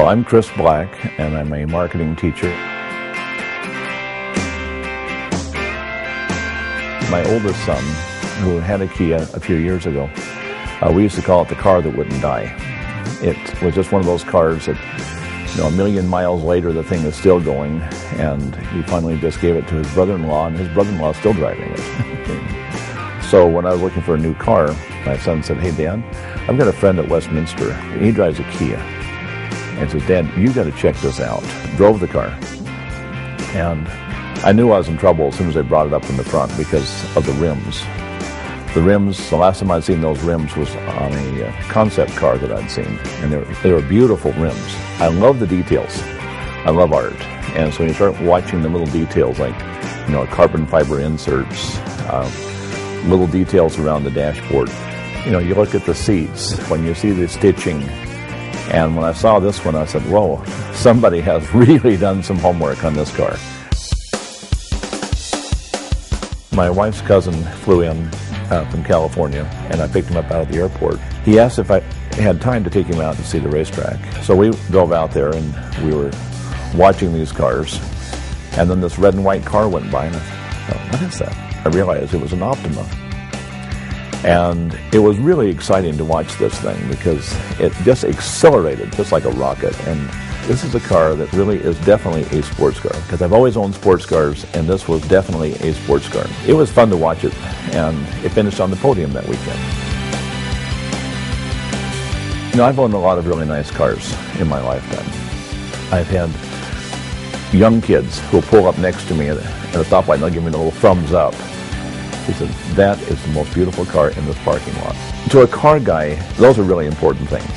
Well, I'm Chris Black, and I'm a marketing teacher. My oldest son, who had a Kia a few years ago, we used to call it the car that wouldn't die. It was just one of those cars that, a million miles later, the thing is still going, and he finally just gave it to his brother-in-law, and his brother-in-law is still driving it. So when I was looking for a new car, my son said, "Hey, Dan, I've got a friend at Westminster. He drives a Kia." And says, "Dad, you got to check this out." Drove the car, and I knew I was in trouble as soon as I brought it up in the front because of the rims. The rims, the last time I'd seen those rims was on a concept car that I'd seen, and they were beautiful rims. I love the details. I love art, and so when you start watching the little details like, carbon fiber inserts, little details around the dashboard. You look at the seats, when you see the stitching. And when I saw this one, I said, whoa, somebody has really done some homework on this car. My wife's cousin flew in from California, and I picked him up out at the airport. He asked if I had time to take him out to see the racetrack. So we drove out there, and we were watching these cars. And then this red and white car went by, and I thought, what is that? I realized it was an Optima. And it was really exciting to watch this thing because it just accelerated just like a rocket. And this is a car that really is definitely a sports car, because I've always owned sports cars, and this was definitely a sports car. It was fun to watch it, and it finished on the podium that weekend. I've owned a lot of really nice cars in my lifetime. I've had young kids who'll pull up next to me at a stoplight and they'll give me a little thumbs up. He said, "That is the most beautiful car in this parking lot." To a car guy, those are really important things.